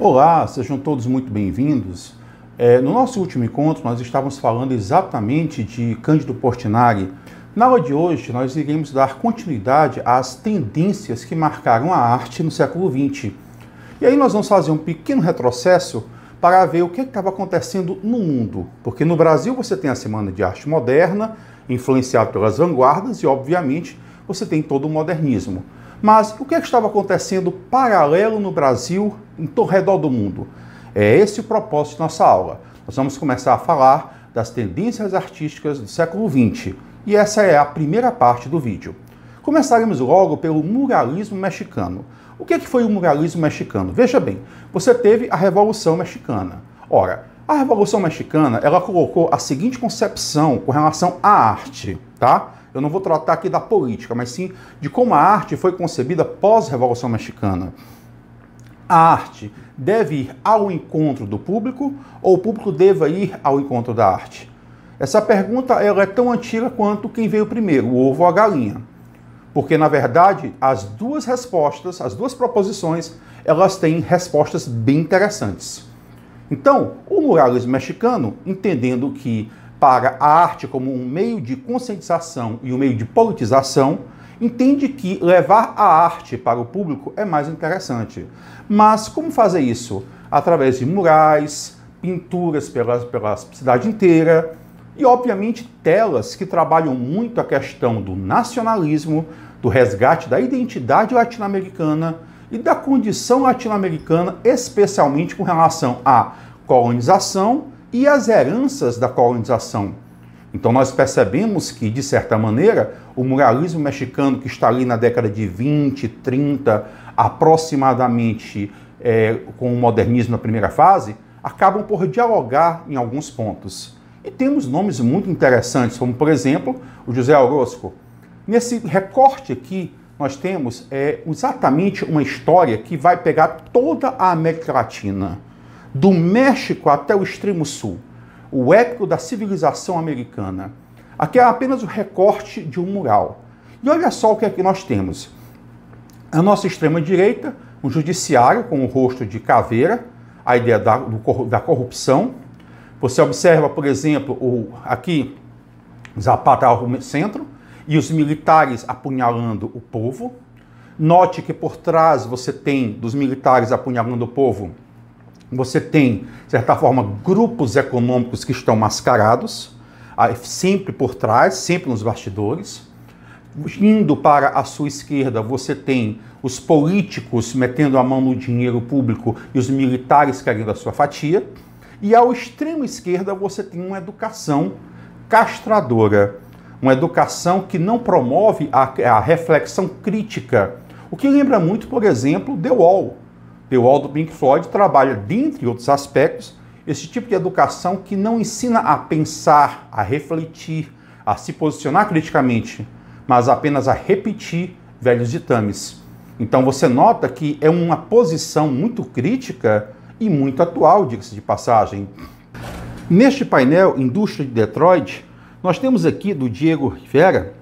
Olá, sejam todos muito bem-vindos. No nosso último encontro, nós estávamos falando exatamente de Cândido Portinari. Na aula de hoje, nós iremos dar continuidade às tendências que marcaram a arte no século XX. E aí nós vamos fazer um pequeno retrocesso para ver o que estava acontecendo no mundo. Porque no Brasil você tem a Semana de Arte Moderna, influenciado pelas vanguardas, e obviamente você tem todo o modernismo. Mas o que estava acontecendo paralelo no Brasil, ao redor do mundo? É esse o propósito de nossa aula. Nós vamos começar a falar das tendências artísticas do século XX. E essa é a primeira parte do vídeo. Começaremos logo pelo muralismo mexicano. O que foi o muralismo mexicano? Veja bem, você teve a Revolução Mexicana. Ora, a Revolução Mexicana, ela colocou a seguinte concepção com relação à arte, tá? Eu não vou tratar aqui da política, mas sim de como a arte foi concebida pós-Revolução Mexicana. A arte deve ir ao encontro do público ou o público deva ir ao encontro da arte? Essa pergunta ela é tão antiga quanto quem veio primeiro, o ovo ou a galinha. Porque, na verdade, as duas respostas, as duas proposições, elas têm respostas bem interessantes. Então, o muralismo mexicano, entendendo que para a arte como um meio de conscientização e um meio de politização, entende que levar a arte para o público é mais interessante. Mas como fazer isso? Através de murais, pinturas pela cidade inteira e, obviamente, telas que trabalham muito a questão do nacionalismo, do resgate da identidade latino-americana e da condição latino-americana, especialmente com relação à colonização e as heranças da colonização. Então nós percebemos que, de certa maneira, o muralismo mexicano, que está ali na década de 20, 30, aproximadamente com o modernismo na primeira fase, acabam por dialogar em alguns pontos. E temos nomes muito interessantes, como, por exemplo, o José Orozco. Nesse recorte aqui, nós temos exatamente uma história que vai pegar toda a América Latina, do México até o extremo sul, o épico da civilização americana. Aqui é apenas o recorte de um mural. E olha só o que é que nós temos. A nossa extrema-direita, um judiciário com o rosto de caveira, a ideia da corrupção. Você observa, por exemplo, aqui Zapata ao centro e os militares apunhalando o povo. Note que por trás você tem, dos militares apunhalando o povo, você tem, de certa forma, grupos econômicos que estão mascarados, sempre por trás, sempre nos bastidores. Indo para a sua esquerda, você tem os políticos metendo a mão no dinheiro público e os militares querendo a sua fatia. E ao extremo esquerda, você tem uma educação castradora, uma educação que não promove a reflexão crítica. O que lembra muito, por exemplo, The Wall. The Wall do Pink Floyd trabalha, dentre outros aspectos, esse tipo de educação que não ensina a pensar, a refletir, a se posicionar criticamente, mas apenas a repetir velhos ditames. Então você nota que é uma posição muito crítica e muito atual, diga-se de passagem. Neste painel Indústria de Detroit, nós temos aqui, do Diego Rivera,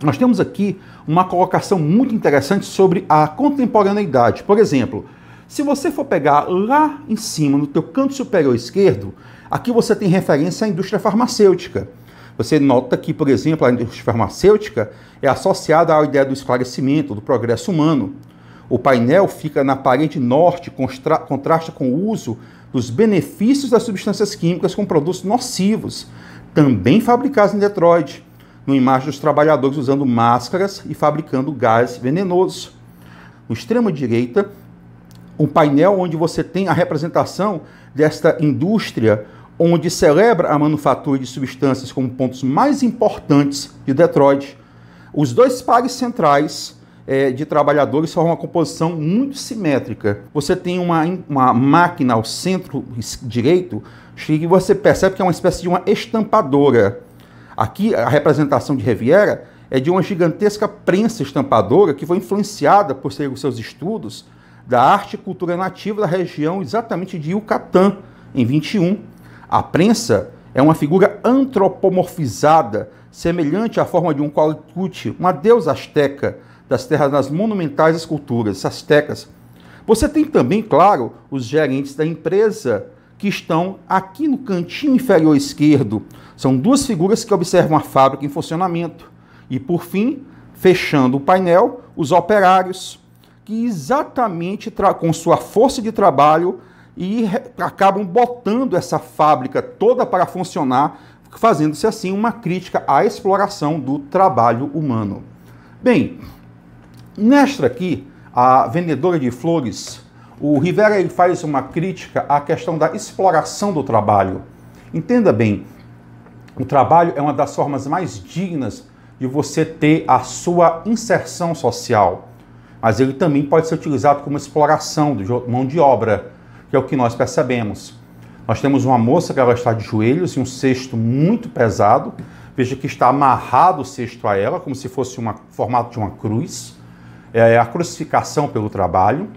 nós temos aqui uma colocação muito interessante sobre a contemporaneidade. Por exemplo, se você for pegar lá em cima, no teu canto superior esquerdo, aqui você tem referência à indústria farmacêutica. Você nota que, por exemplo, a indústria farmacêutica é associada à ideia do esclarecimento, do progresso humano. O painel fica na parede norte, contrasta com o uso dos benefícios das substâncias químicas com produtos nocivos, também fabricados em Detroit, no imagem dos trabalhadores usando máscaras e fabricando gás venenoso. No extremo direita, um painel onde você tem a representação desta indústria, onde celebra a manufatura de substâncias como pontos mais importantes de Detroit. Os dois pares centrais de trabalhadores formam uma composição muito simétrica. Você tem uma máquina ao centro direito, que você percebe que é uma espécie de uma estampadora. Aqui, a representação de Rivera é de uma gigantesca prensa estampadora que foi influenciada por seus estudos da arte e cultura nativa da região exatamente de Yucatán, em 21. A prensa é uma figura antropomorfizada, semelhante à forma de um Qualicuti, uma deusa asteca das terras das monumentais esculturas astecas. Você tem também, claro, os gerentes da empresa, que estão aqui no cantinho inferior esquerdo. São duas figuras que observam a fábrica em funcionamento. E, por fim, fechando o painel, os operários, que exatamente com sua força de trabalho acabam botando essa fábrica toda para funcionar, fazendo-se assim uma crítica à exploração do trabalho humano. Bem, nesta aqui, a vendedora de flores, o Rivera ele faz uma crítica à questão da exploração do trabalho. Entenda bem, o trabalho é uma das formas mais dignas de você ter a sua inserção social, mas ele também pode ser utilizado como exploração de mão de obra, que é o que nós percebemos. Nós temos uma moça que ela está de joelhos em um cesto muito pesado. Veja que está amarrado o cesto a ela, como se fosse um formato de uma cruz. É a crucificação pelo trabalho.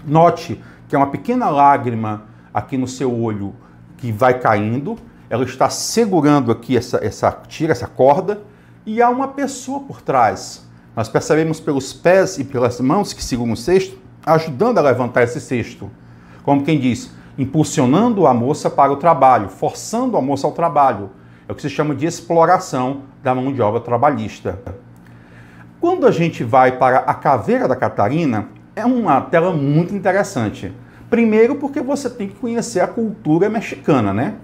Note que é uma pequena lágrima aqui no seu olho que vai caindo. Ela está segurando aqui essa corda e há uma pessoa por trás. Nós percebemos pelos pés e pelas mãos que seguram o cesto, ajudando a levantar esse cesto. Como quem diz, impulsionando a moça para o trabalho, forçando a moça ao trabalho. É o que se chama de exploração da mão de obra trabalhista. Quando a gente vai para a Caveira da Catarina, é uma tela muito interessante. Primeiro porque você tem que conhecer a cultura mexicana, né?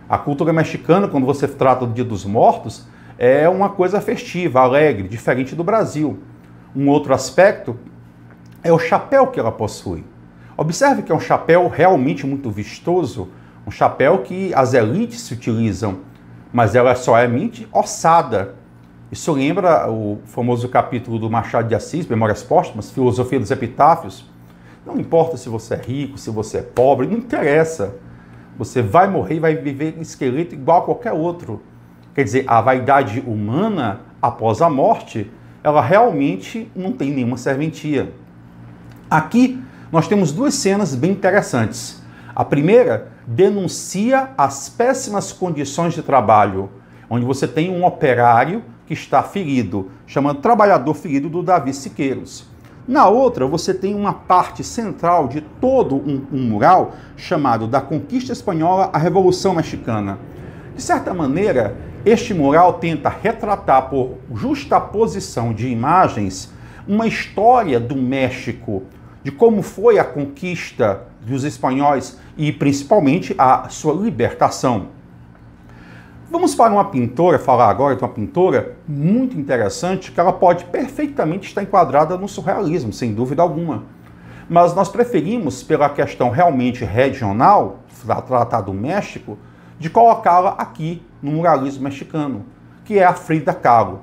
A cultura mexicana, quando você trata do Dia dos Mortos, é uma coisa festiva, alegre, diferente do Brasil. Um outro aspecto é o chapéu que ela possui. Observe que é um chapéu realmente muito vistoso, um chapéu que as elites se utilizam, mas ela só é mente ossada. Isso lembra o famoso capítulo do Machado de Assis, Memórias Póstumas, Filosofia dos Epitáfios. Não importa se você é rico, se você é pobre, não interessa. Você vai morrer e vai viver em esqueleto igual a qualquer outro. Quer dizer, a vaidade humana, após a morte, ela realmente não tem nenhuma serventia. Aqui, nós temos duas cenas bem interessantes. A primeira denuncia as péssimas condições de trabalho, onde você tem um operário que está ferido, chamado Trabalhador Ferido, do Davi Siqueiros. Na outra, você tem uma parte central de todo um mural chamado Da Conquista Espanhola à Revolução Mexicana. De certa maneira, este mural tenta retratar por justaposição de imagens uma história do México, de como foi a conquista dos espanhóis e principalmente a sua libertação. Vamos para uma pintora, falar agora de uma pintora muito interessante, que ela pode perfeitamente estar enquadrada no surrealismo, sem dúvida alguma. Mas nós preferimos, pela questão realmente regional, tratar do México, de colocá-la aqui no muralismo mexicano, que é a Frida Kahlo.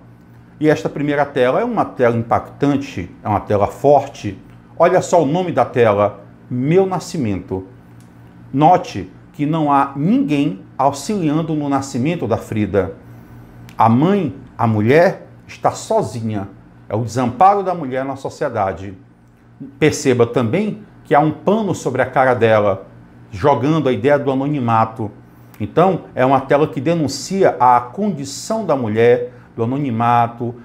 E esta primeira tela é uma tela impactante, é uma tela forte. Olha só o nome da tela, Meu Nascimento. Note que não há ninguém auxiliando no nascimento da Frida. A mãe, a mulher, está sozinha. É o desamparo da mulher na sociedade. Perceba também que há um pano sobre a cara dela, jogando a ideia do anonimato. Então, é uma tela que denuncia a condição da mulher, do anonimato,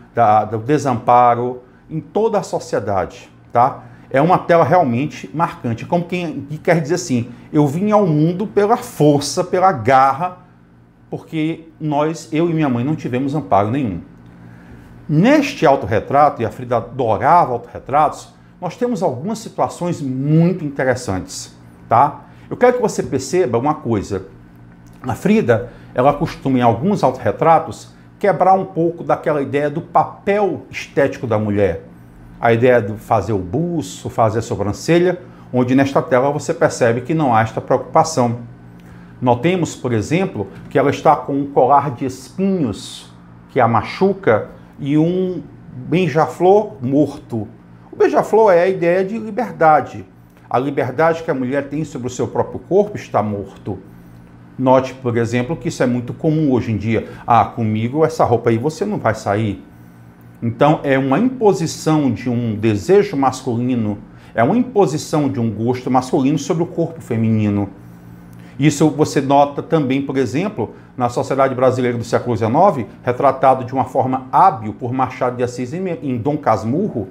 do desamparo em toda a sociedade, tá? É uma tela realmente marcante, como quem quer dizer assim, eu vim ao mundo pela força, pela garra, porque eu e minha mãe não tivemos amparo nenhum. Neste autorretrato, e a Frida adorava autorretratos, nós temos algumas situações muito interessantes, tá? Eu quero que você perceba uma coisa. A Frida, ela costuma, em alguns autorretratos, quebrar um pouco daquela ideia do papel estético da mulher. A ideia de fazer o buço, fazer a sobrancelha, onde nesta tela você percebe que não há esta preocupação. Notemos, por exemplo, que ela está com um colar de espinhos que a machuca e um beija-flor morto. O beija-flor é a ideia de liberdade. A liberdade que a mulher tem sobre o seu próprio corpo está morto. Note, por exemplo, que isso é muito comum hoje em dia. Ah, comigo essa roupa aí você não vai sair. Então, é uma imposição de um desejo masculino, é uma imposição de um gosto masculino sobre o corpo feminino. Isso você nota também, por exemplo, na sociedade brasileira do século XIX, retratado de uma forma hábil por Machado de Assis em Dom Casmurro,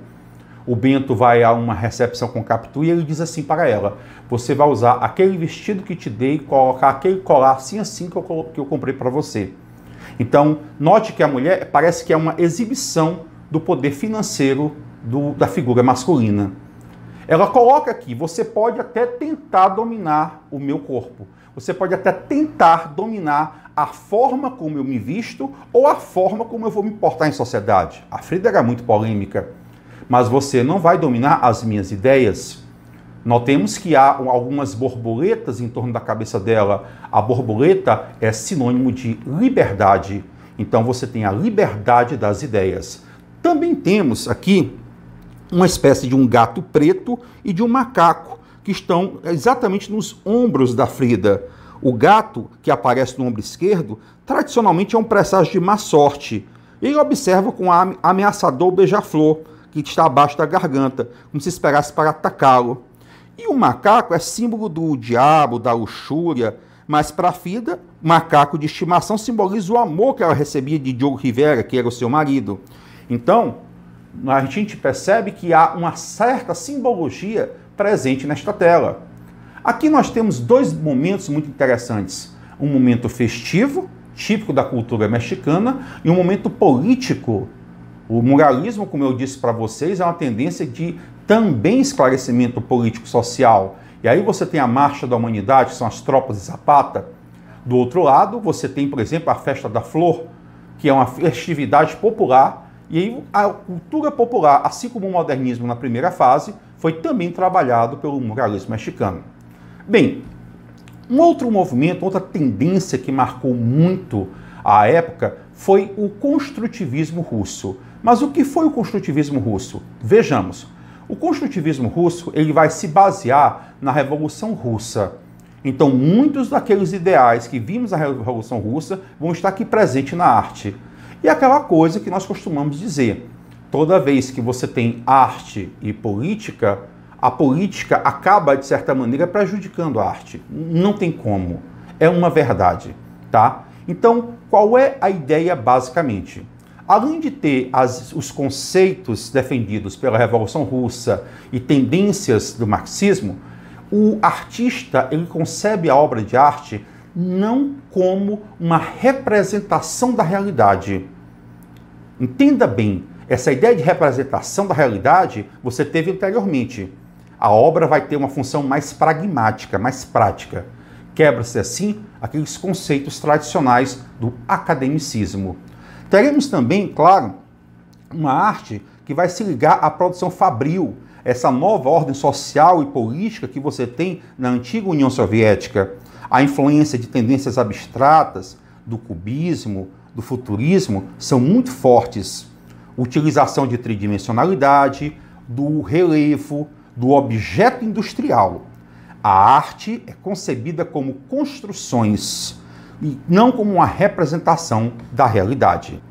o Bento vai a uma recepção com Capitu e ele diz assim para ela: você vai usar aquele vestido que te dei, colocar aquele colar assim que eu comprei para você. Então, note que a mulher parece que é uma exibição do poder financeiro da figura masculina. Ela coloca aqui: você pode até tentar dominar o meu corpo, você pode até tentar dominar a forma como eu me visto ou a forma como eu vou me portar em sociedade. A Frida era muito polêmica. Mas você não vai dominar as minhas ideias. Notemos que há algumas borboletas em torno da cabeça dela. A borboleta é sinônimo de liberdade. Então você tem a liberdade das ideias. Também temos aqui uma espécie de um gato preto e de um macaco, que estão exatamente nos ombros da Frida. O gato, que aparece no ombro esquerdo, tradicionalmente é um presságio de má sorte. Ele observa com ameaçador beija-flor, que está abaixo da garganta, como se esperasse para atacá-lo. E o macaco é símbolo do diabo, da luxúria, mas para a Frida, o macaco de estimação simboliza o amor que ela recebia de Diogo Rivera, que era o seu marido. Então, a gente percebe que há uma certa simbologia presente nesta tela. Aqui nós temos dois momentos muito interessantes. Um momento festivo, típico da cultura mexicana, e um momento político. O muralismo, como eu disse para vocês, é uma tendência de também esclarecimento político-social. E aí você tem a Marcha da Humanidade, que são as tropas de Zapata. Do outro lado, você tem, por exemplo, a Festa da Flor, que é uma festividade popular. E aí a cultura popular, assim como o modernismo na primeira fase, foi também trabalhado pelo muralismo mexicano. Bem, um outro movimento, outra tendência que marcou muito a época foi o construtivismo russo. Mas o que foi o construtivismo russo? Vejamos. O construtivismo russo ele vai se basear na Revolução Russa. Então, muitos daqueles ideais que vimos na Revolução Russa vão estar aqui presentes na arte. E aquela coisa que nós costumamos dizer, toda vez que você tem arte e política, a política acaba, de certa maneira, prejudicando a arte. Não tem como. É uma verdade, tá? Então, qual é a ideia basicamente? Além de ter os conceitos defendidos pela Revolução Russa e tendências do marxismo, o artista ele concebe a obra de arte não como uma representação da realidade. Entenda bem, essa ideia de representação da realidade você teve anteriormente. A obra vai ter uma função mais pragmática, mais prática. Quebra-se assim aqueles conceitos tradicionais do academicismo. Teremos também, claro, uma arte que vai se ligar à produção fabril, essa nova ordem social e política que você tem na antiga União Soviética, a influência de tendências abstratas, do cubismo, do futurismo, são muito fortes. Utilização de tridimensionalidade, do relevo, do objeto industrial. A arte é concebida como construções e não como uma representação da realidade.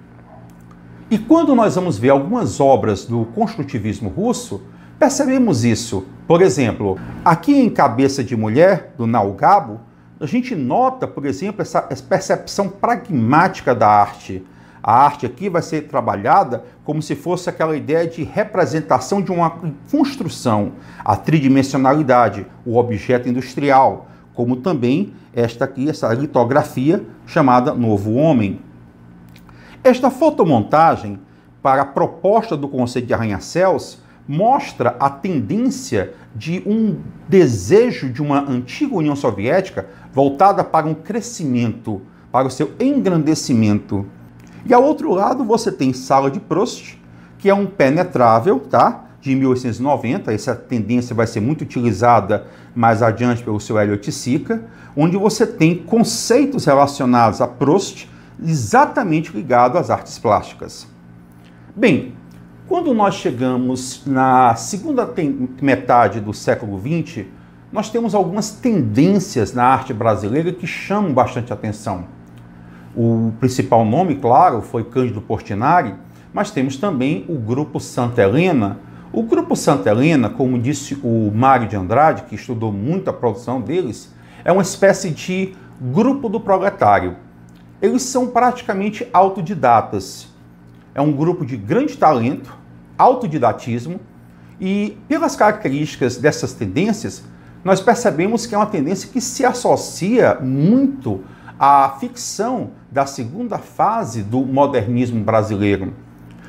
E quando nós vamos ver algumas obras do construtivismo russo, percebemos isso. Por exemplo, aqui em Cabeça de Mulher, do Nalgabo, a gente nota, por exemplo, essa percepção pragmática da arte. A arte aqui vai ser trabalhada como se fosse aquela ideia de representação de uma construção, a tridimensionalidade, o objeto industrial, como também esta aqui, essa litografia chamada Novo Homem. Esta fotomontagem, para a proposta do conceito de arranha-céus, mostra a tendência de um desejo de uma antiga União Soviética voltada para um crescimento, para o seu engrandecimento. E ao outro lado você tem Sala de Proust, que é um penetrável, tá? De 1890, essa tendência vai ser muito utilizada mais adiante pelo seu Elliot Sica, onde você tem conceitos relacionados a Proust exatamente ligados às artes plásticas. Bem, quando nós chegamos na segunda metade do século XX, nós temos algumas tendências na arte brasileira que chamam bastante atenção. O principal nome, claro, foi Cândido Portinari, mas temos também o Grupo Santa Helena. O Grupo Santa Helena, como disse o Mário de Andrade, que estudou muito a produção deles, é uma espécie de grupo do proletário. Eles são praticamente autodidatas. É um grupo de grande talento, autodidatismo, E pelas características dessas tendências, nós percebemos que é uma tendência que se associa muito à ficção da segunda fase do modernismo brasileiro.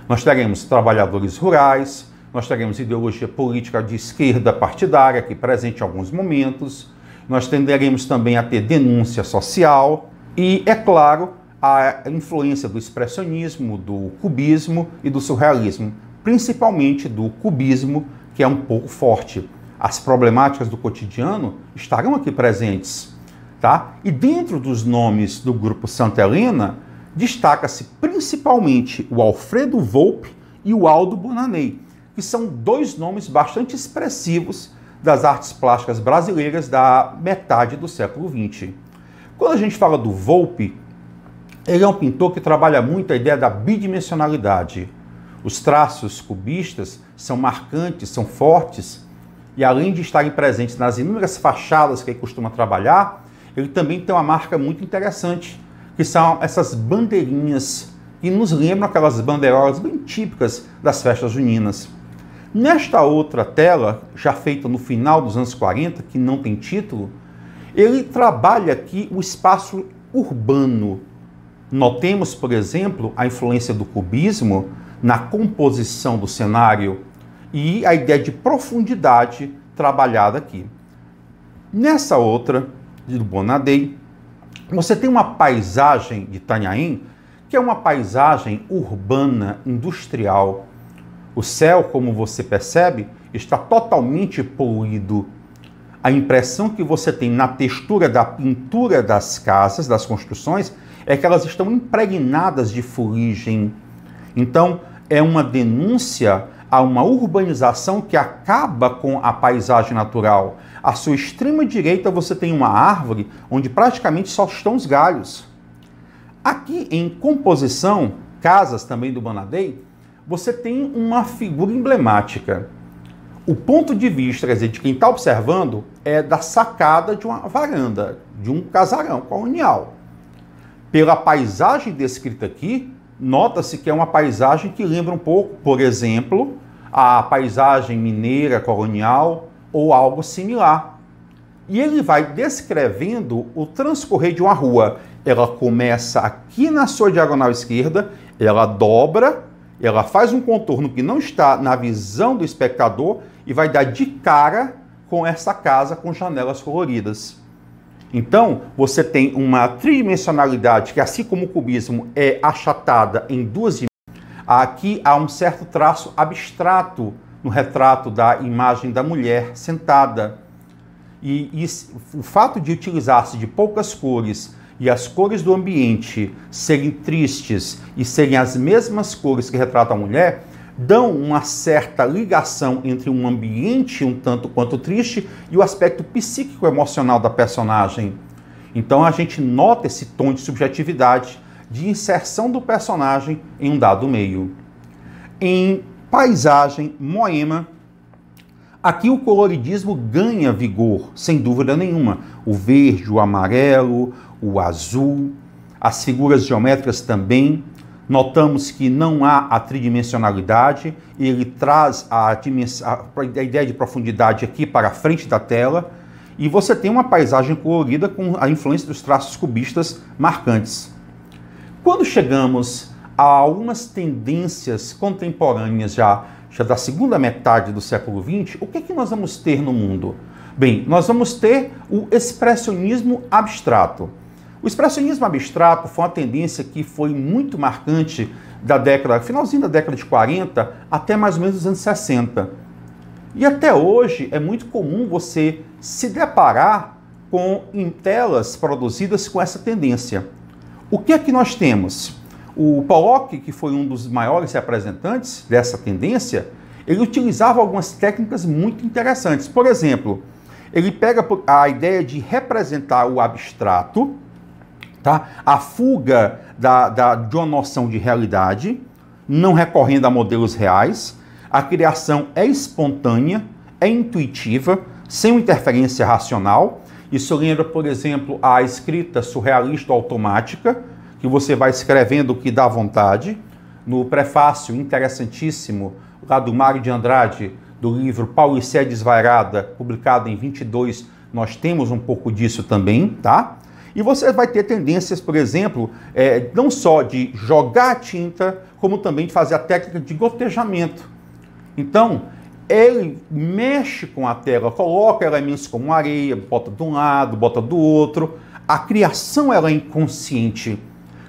Nós teremos trabalhadores rurais, nós teremos ideologia política de esquerda partidária aqui presente em alguns momentos, nós tenderemos também a ter denúncia social e, é claro, a influência do expressionismo, do cubismo e do surrealismo, principalmente do cubismo, que é um pouco forte. As problemáticas do cotidiano estarão aqui presentes, tá? E dentro dos nomes do grupo Santa Helena, destaca-se principalmente o Alfredo Volpi e o Aldo Bonanei, que são dois nomes bastante expressivos das artes plásticas brasileiras da metade do século XX. Quando a gente fala do Volpi, ele é um pintor que trabalha muito a ideia da bidimensionalidade. Os traços cubistas são marcantes, são fortes, e além de estarem presentes nas inúmeras fachadas que ele costuma trabalhar, ele também tem uma marca muito interessante, que são essas bandeirinhas que nos lembram aquelas bandeirolas bem típicas das festas juninas. Nesta outra tela, já feita no final dos anos 40, que não tem título, ele trabalha aqui o espaço urbano. Notemos, por exemplo, a influência do cubismo na composição do cenário e a ideia de profundidade trabalhada aqui. Nessa outra, do Bonadei, você tem uma paisagem de Itanhaém, que é uma paisagem urbana, industrial. O céu, como você percebe, está totalmente poluído. A impressão que você tem na textura da pintura das casas, das construções, é que elas estão impregnadas de fuligem. Então, é uma denúncia a uma urbanização que acaba com a paisagem natural. À sua extrema direita, você tem uma árvore onde praticamente só estão os galhos. Aqui, em composição, casas também do Bonadei, você tem uma figura emblemática. O ponto de vista, quer dizer, de quem está observando, é da sacada de uma varanda, de um casarão colonial. Pela paisagem descrita aqui, nota-se que é uma paisagem que lembra um pouco, por exemplo, a paisagem mineira colonial ou algo similar. E ele vai descrevendo o transcorrer de uma rua. Ela começa aqui na sua diagonal esquerda, ela dobra, ela faz um contorno que não está na visão do espectador e vai dar de cara com essa casa com janelas coloridas. Então, você tem uma tridimensionalidade que, assim como o cubismo, é achatada em duas dimensões. Aqui há um certo traço abstrato no retrato da imagem da mulher sentada. E o fato de utilizar-se de poucas cores e as cores do ambiente serem tristes e serem as mesmas cores que retratam a mulher, dão uma certa ligação entre um ambiente um tanto quanto triste e o aspecto psíquico-emocional da personagem. Então a gente nota esse tom de subjetividade, de inserção do personagem em um dado meio. Em paisagem, Moema, aqui o coloridismo ganha vigor, sem dúvida nenhuma. O verde, o amarelo, o azul, as figuras geométricas também. Notamos que não há a tridimensionalidade, ele traz a ideia de profundidade aqui para a frente da tela, e você tem uma paisagem colorida com a influência dos traços cubistas marcantes. Quando chegamos a algumas tendências contemporâneas já da segunda metade do século XX, o que nós vamos ter no mundo? Bem, nós vamos ter o expressionismo abstrato. O expressionismo abstrato foi uma tendência que foi muito marcante finalzinho da década de 40 até mais ou menos os anos 60. E até hoje é muito comum você se deparar em telas produzidas com essa tendência. O que é que nós temos? O Pollock, que foi um dos maiores representantes dessa tendência, ele utilizava algumas técnicas muito interessantes. Por exemplo, ele pega a ideia de representar o abstrato, tá? A fuga de uma noção de realidade, não recorrendo a modelos reais. A criação é espontânea, é intuitiva, sem interferência racional. Isso lembra, por exemplo, a escrita surrealista automática, que você vai escrevendo o que dá vontade. No prefácio interessantíssimo lá do Mário de Andrade, do livro Paulicéia Desvairada, publicado em 22, nós temos um pouco disso também, tá? E você vai ter tendências, por exemplo, não só de jogar tinta, como também de fazer a técnica de gotejamento. Então, ele mexe com a tela, coloca elementos como areia, bota de um lado, bota do outro. A criação ela é inconsciente.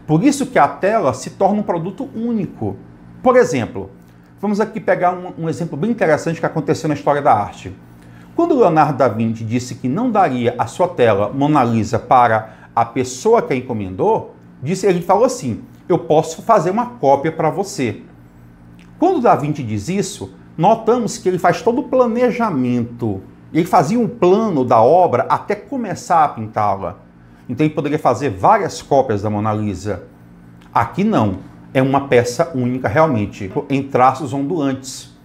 Por isso que a tela se torna um produto único. Por exemplo, vamos aqui pegar um exemplo bem interessante que aconteceu na história da arte. Quando Leonardo da Vinci disse que não daria a sua tela Mona Lisa para a pessoa que a encomendou, ele falou assim: eu posso fazer uma cópia para você. Quando da Vinci diz isso, notamos que ele faz todo o planejamento. Ele fazia um plano da obra até começar a pintá-la. Então ele poderia fazer várias cópias da Mona Lisa. Aqui não. É uma peça única realmente, em traços ondulantes.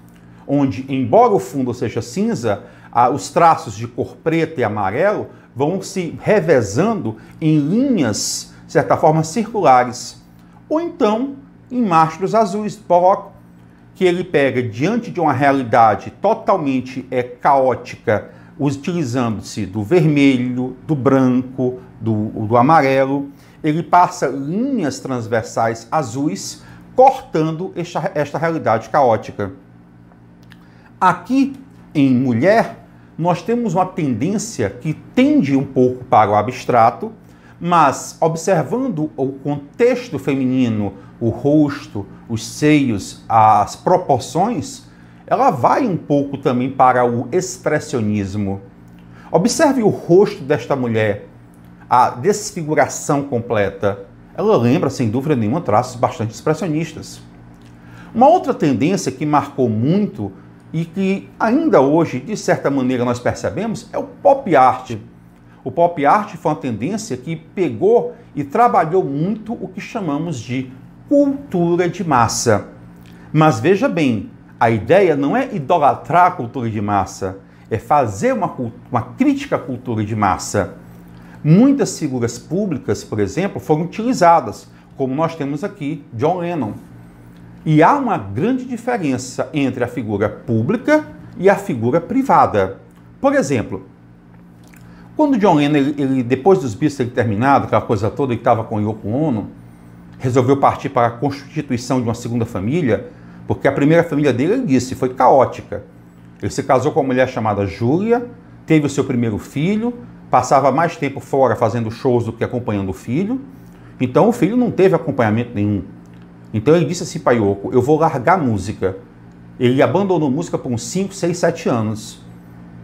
Onde, embora o fundo seja cinza, os traços de cor preta e amarelo vão se revezando em linhas, de certa forma, circulares. Ou então, em mastros azuis, que ele pega diante de uma realidade totalmente caótica, utilizando-se do vermelho, do branco, do amarelo, ele passa linhas transversais azuis, cortando esta realidade caótica. Aqui, em mulher, nós temos uma tendência que tende um pouco para o abstrato, mas observando o contexto feminino, o rosto, os seios, as proporções, ela vai um pouco também para o expressionismo. Observe o rosto desta mulher, a desfiguração completa. Ela lembra, sem dúvida nenhuma, traços bastante expressionistas. Uma outra tendência que marcou muito e que ainda hoje, de certa maneira, nós percebemos, é o pop art. O pop art foi uma tendência que pegou e trabalhou muito o que chamamos de cultura de massa. Mas veja bem, a ideia não é idolatrar a cultura de massa, é fazer uma crítica à cultura de massa. Muitas figuras públicas, por exemplo, foram utilizadas, como nós temos aqui John Lennon. E há uma grande diferença entre a figura pública e a figura privada. Por exemplo, quando John Lennon, depois dos Beatles terminado, aquela coisa toda, ele estava com Yoko Ono, resolveu partir para a constituição de uma segunda família, porque a primeira família dele, ele disse, foi caótica. Ele se casou com uma mulher chamada Júlia, teve o seu primeiro filho, passava mais tempo fora fazendo shows do que acompanhando o filho, então o filho não teve acompanhamento nenhum. Então ele disse assim para Yoko, eu vou largar a música. Ele abandonou a música por uns 5, 6, 7 anos.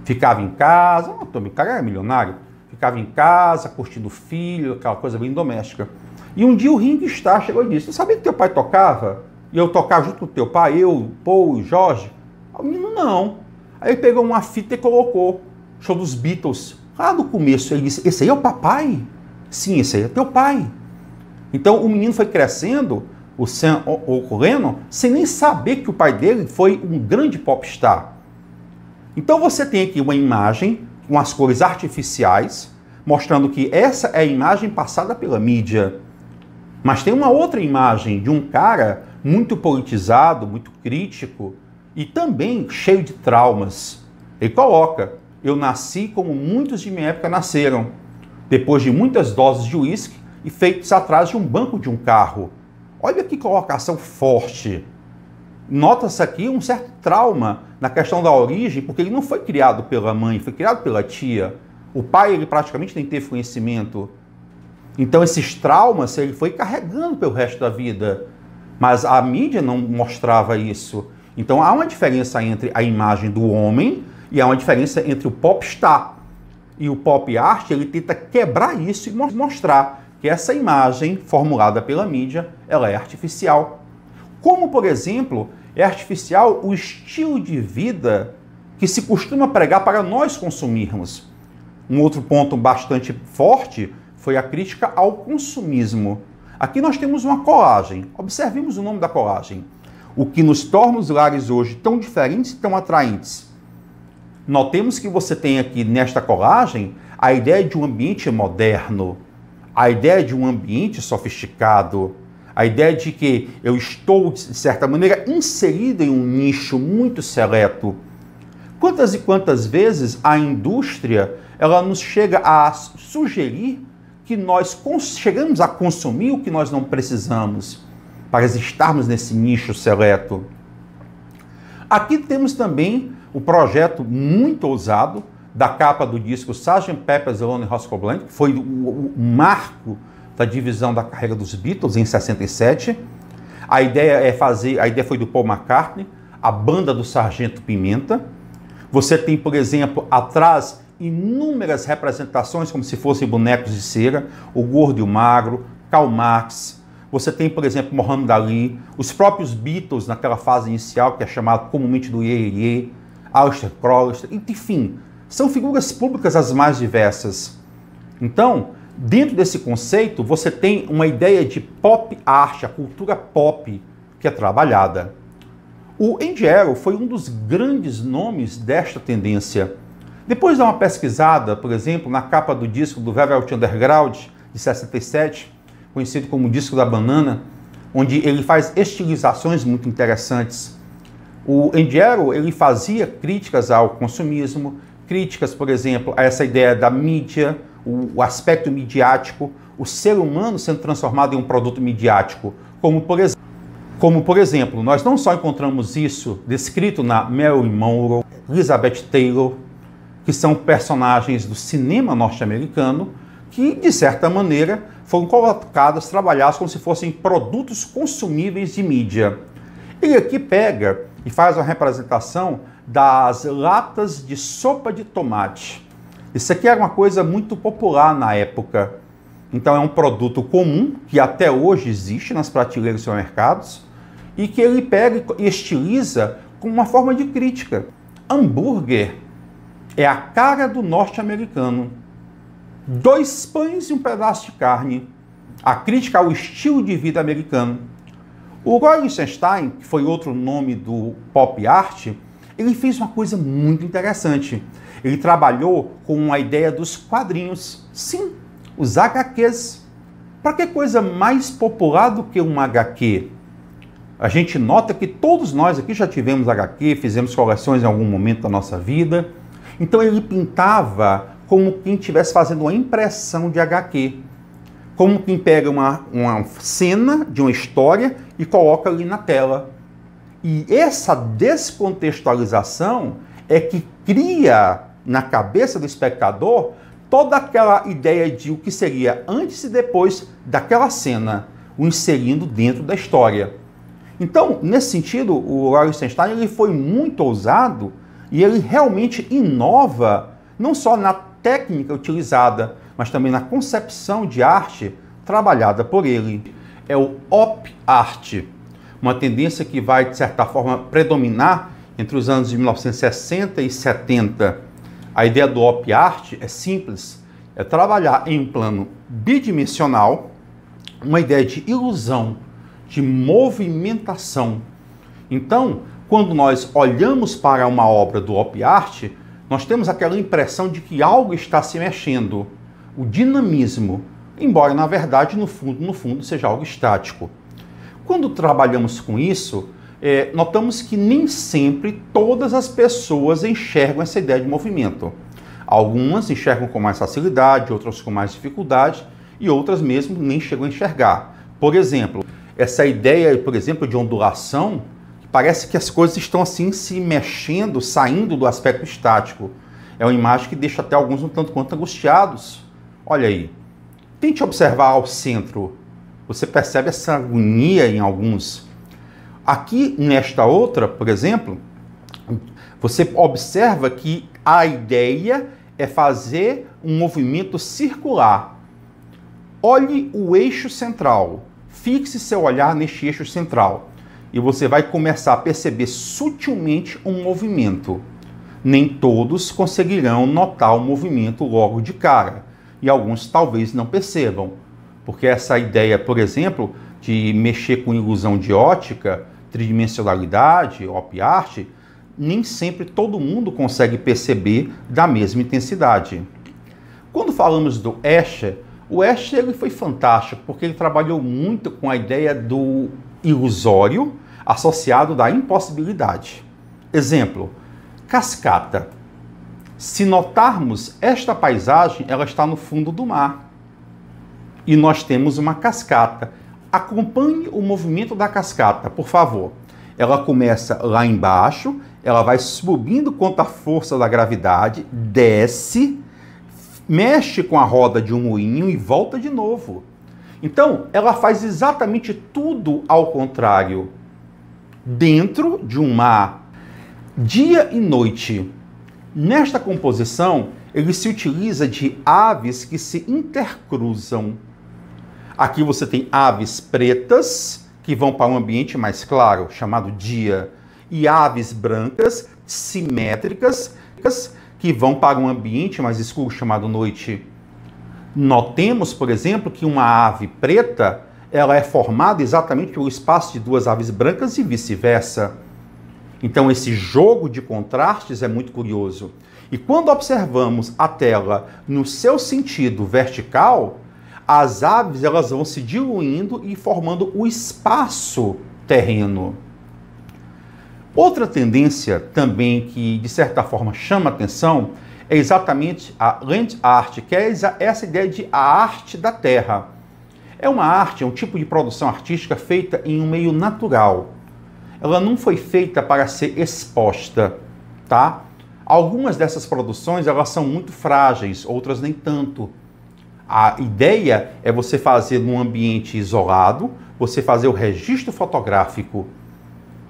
Ficava em casa, o cara era milionário, ficava em casa, curtindo o filho, aquela coisa bem doméstica. E um dia o Ringo Starr chegou e disse, você sabia que teu pai tocava? E eu tocava junto com teu pai, eu, Paul e Jorge? O menino, não. Aí ele pegou uma fita e colocou, show dos Beatles. Lá no começo ele disse, esse aí é o papai? Sim, esse aí é teu pai. Então o menino foi crescendo, o Sam Lennon, sem nem saber que o pai dele foi um grande popstar. Então você tem aqui uma imagem com as cores artificiais, mostrando que essa é a imagem passada pela mídia. Mas tem uma outra imagem de um cara muito politizado, muito crítico e também cheio de traumas. Ele coloca, eu nasci como muitos de minha época nasceram, depois de muitas doses de uísque e feitos atrás de um banco de um carro. Olha que colocação forte. Nota-se aqui um certo trauma na questão da origem, porque ele não foi criado pela mãe, foi criado pela tia. O pai, ele praticamente nem teve conhecimento. Então, esses traumas, ele foi carregando pelo resto da vida. Mas a mídia não mostrava isso. Então, há uma diferença entre a imagem do homem e há uma diferença entre o popstar. E o pop art, ele tenta quebrar isso e mostrar que essa imagem formulada pela mídia, ela é artificial. Como, por exemplo, é artificial o estilo de vida que se costuma pregar para nós consumirmos. Um outro ponto bastante forte foi a crítica ao consumismo. Aqui nós temos uma colagem. Observemos o nome da colagem. O que nos torna os lares hoje tão diferentes e tão atraentes. Notemos que você tem aqui nesta colagem a ideia de um ambiente moderno, a ideia de um ambiente sofisticado, a ideia de que eu estou, de certa maneira, inserido em um nicho muito seleto. Quantas e quantas vezes a indústria ela nos chega a sugerir que nós chegamos a consumir o que nós não precisamos para estarmos nesse nicho seleto. Aqui temos também o projeto muito ousado da capa do disco Sgt. Pepper's Lonely Hearts Club Band, que foi o marco da divisão da carreira dos Beatles em 67. A ideia foi do Paul McCartney, a banda do Sargento Pimenta. Você tem, por exemplo, atrás inúmeras representações como se fossem bonecos de cera, o Gordo e o Magro, Karl Marx. Você tem, por exemplo, Muhammad Ali, os próprios Beatles naquela fase inicial, que é chamado comumente do Ye Ye, Aleister Crowley, enfim, são figuras públicas as mais diversas. Então, dentro desse conceito, você tem uma ideia de pop art, a cultura pop que é trabalhada. O Andy Arrow foi um dos grandes nomes desta tendência. Depois de dar uma pesquisada, por exemplo, na capa do disco do Velvet Underground, de 67, conhecido como o disco da banana, onde ele faz estilizações muito interessantes. O Andy Arrow, ele fazia críticas ao consumismo, críticas, por exemplo, a essa ideia da mídia, o aspecto midiático, o ser humano sendo transformado em um produto midiático, como por exemplo, nós não só encontramos isso descrito na Marilyn Monroe, Elizabeth Taylor, que são personagens do cinema norte-americano, que, de certa maneira, foram colocadas, trabalhadas como se fossem produtos consumíveis de mídia. Ele aqui pega e faz uma representação das latas de sopa de tomate. Isso aqui era uma coisa muito popular na época. Então é um produto comum, que até hoje existe nas prateleiras dos supermercados, e que ele pega e estiliza com uma forma de crítica. Hambúrguer é a cara do norte-americano. 2 pães e um pedaço de carne. A crítica ao estilo de vida americano. O Roy Lichtenstein, que foi outro nome do pop art, ele fez uma coisa muito interessante. Ele trabalhou com a ideia dos quadrinhos. Sim, os HQs. Para que coisa mais popular do que um HQ? A gente nota que todos nós aqui já tivemos HQ, fizemos coleções em algum momento da nossa vida. Então ele pintava como quem estivesse fazendo uma impressão de HQ. Como quem pega uma cena de uma história e coloca ali na tela. E essa descontextualização é que cria na cabeça do espectador toda aquela ideia de o que seria antes e depois daquela cena, o inserindo dentro da história. Então, nesse sentido, o Roy Lichtenstein ele foi muito ousado e ele realmente inova não só na técnica utilizada, mas também na concepção de arte trabalhada por ele. É o op art, uma tendência que vai, de certa forma, predominar entre os anos de 1960 e 70. A ideia do op art é simples, é trabalhar em um plano bidimensional, uma ideia de ilusão, de movimentação. Então, quando nós olhamos para uma obra do op art, nós temos aquela impressão de que algo está se mexendo, o dinamismo, embora na verdade no fundo seja algo estático. Quando trabalhamos com isso, notamos que nem sempre todas as pessoas enxergam essa ideia de movimento. Algumas enxergam com mais facilidade, outras com mais dificuldade e outras mesmo nem chegam a enxergar. Por exemplo, essa ideia, por exemplo, de ondulação, parece que as coisas estão assim se mexendo, saindo do aspecto estático. É uma imagem que deixa até alguns um tanto quanto angustiados. Olha aí. Tente observar ao centro. Você percebe essa agonia em alguns. Aqui, nesta outra, por exemplo, você observa que a ideia é fazer um movimento circular. Olhe o eixo central. Fixe seu olhar neste eixo central. E você vai começar a perceber sutilmente um movimento. Nem todos conseguirão notar o movimento logo de cara. E alguns talvez não percebam. Porque essa ideia, por exemplo, de mexer com ilusão de ótica, tridimensionalidade, op art, nem sempre todo mundo consegue perceber da mesma intensidade. Quando falamos do Escher, o Escher ele foi fantástico, porque ele trabalhou muito com a ideia do ilusório associado da impossibilidade. Exemplo, cascata. Se notarmos, esta paisagem, ela está no fundo do mar. E nós temos uma cascata. Acompanhe o movimento da cascata, por favor. Ela começa lá embaixo, ela vai subindo contra a força da gravidade, desce, mexe com a roda de um moinho e volta de novo. Então, ela faz exatamente tudo ao contrário. Dentro de um mar, dia e noite. Nesta composição, ele se utiliza de aves que se intercruzam. Aqui você tem aves pretas, que vão para um ambiente mais claro, chamado dia, e aves brancas, simétricas, que vão para um ambiente mais escuro, chamado noite. Notemos, por exemplo, que uma ave preta, ela é formada exatamente pelo espaço de duas aves brancas e vice-versa. Então, esse jogo de contrastes é muito curioso. E quando observamos a tela no seu sentido vertical, as aves elas vão se diluindo e formando o espaço terreno. Outra tendência também que, de certa forma, chama atenção é exatamente a land art, que é essa ideia de a arte da terra. É uma arte, é um tipo de produção artística feita em um meio natural. Ela não foi feita para ser exposta, tá? Algumas dessas produções, elas são muito frágeis, outras nem tanto. A ideia é você fazer num ambiente isolado, você fazer o registro fotográfico,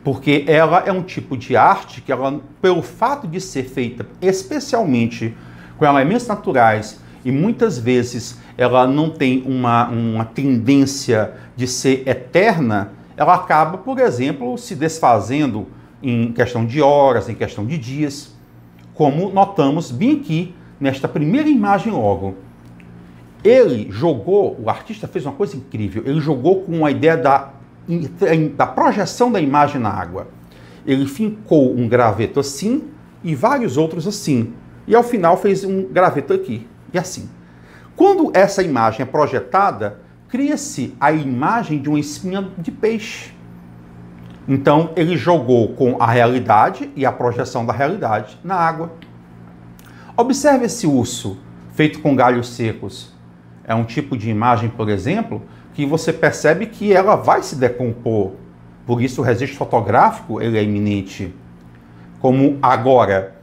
porque ela é um tipo de arte que, ela, pelo fato de ser feita especialmente com elementos naturais e muitas vezes ela não tem uma tendência de ser eterna, ela acaba, por exemplo, se desfazendo em questão de horas, em questão de dias, como notamos bem aqui nesta primeira imagem logo. O artista fez uma coisa incrível, ele jogou com a ideia da projeção da imagem na água. Ele fincou um graveto assim e vários outros assim. E ao final fez um graveto aqui e assim. Quando essa imagem é projetada, cria-se a imagem de uma espinha de peixe. Então ele jogou com a realidade e a projeção da realidade na água. Observe esse urso feito com galhos secos. É um tipo de imagem, por exemplo, que você percebe que ela vai se decompor. Por isso o registro fotográfico ele é iminente. Como agora,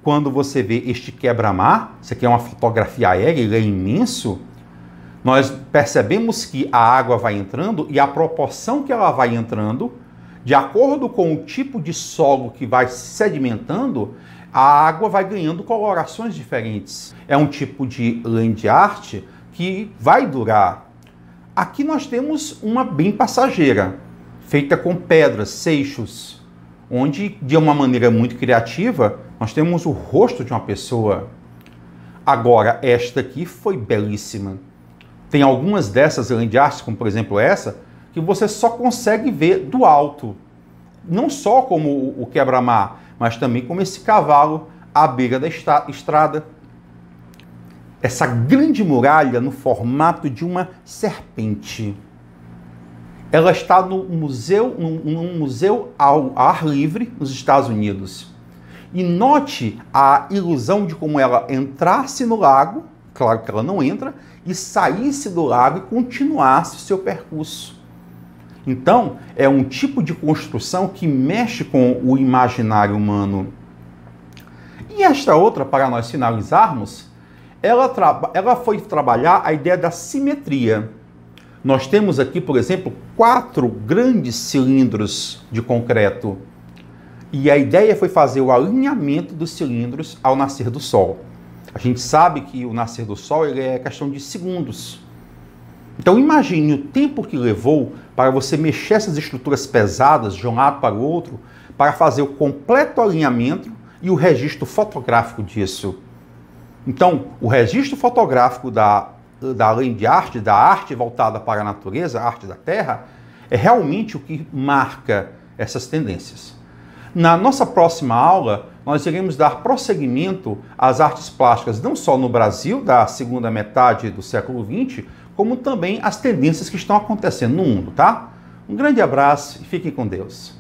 quando você vê este quebra-mar, isso aqui é uma fotografia aérea, ele é imenso, nós percebemos que a água vai entrando e a proporção que ela vai entrando, de acordo com o tipo de solo que vai se sedimentando, a água vai ganhando colorações diferentes. É um tipo de land art que vai durar. Aqui nós temos uma bem passageira, feita com pedras, seixos, onde, de uma maneira muito criativa, nós temos o rosto de uma pessoa. Agora, esta aqui foi belíssima. Tem algumas dessas land arts, como por exemplo essa, que você só consegue ver do alto. Não só como o quebra-mar, mas também como esse cavalo à beira da estrada. Essa grande muralha no formato de uma serpente. Ela está num museu ao ar livre nos Estados Unidos. E note a ilusão de como ela entrasse no lago, claro que ela não entra, e saísse do lago e continuasse o seu percurso. Então, é um tipo de construção que mexe com o imaginário humano. E esta outra, para nós finalizarmos, ela foi trabalhar a ideia da simetria. Nós temos aqui, por exemplo, 4 grandes cilindros de concreto. E a ideia foi fazer o alinhamento dos cilindros ao nascer do sol. A gente sabe que o nascer do sol ele é questão de segundos. Então imagine o tempo que levou para você mexer essas estruturas pesadas de um lado para o outro, para fazer o completo alinhamento e o registro fotográfico disso. Então, o registro fotográfico da land art, da arte voltada para a natureza, a arte da terra, é realmente o que marca essas tendências. Na nossa próxima aula, nós iremos dar prosseguimento às artes plásticas, não só no Brasil, da segunda metade do século XX, como também as tendências que estão acontecendo no mundo, tá? Um grande abraço e fiquem com Deus.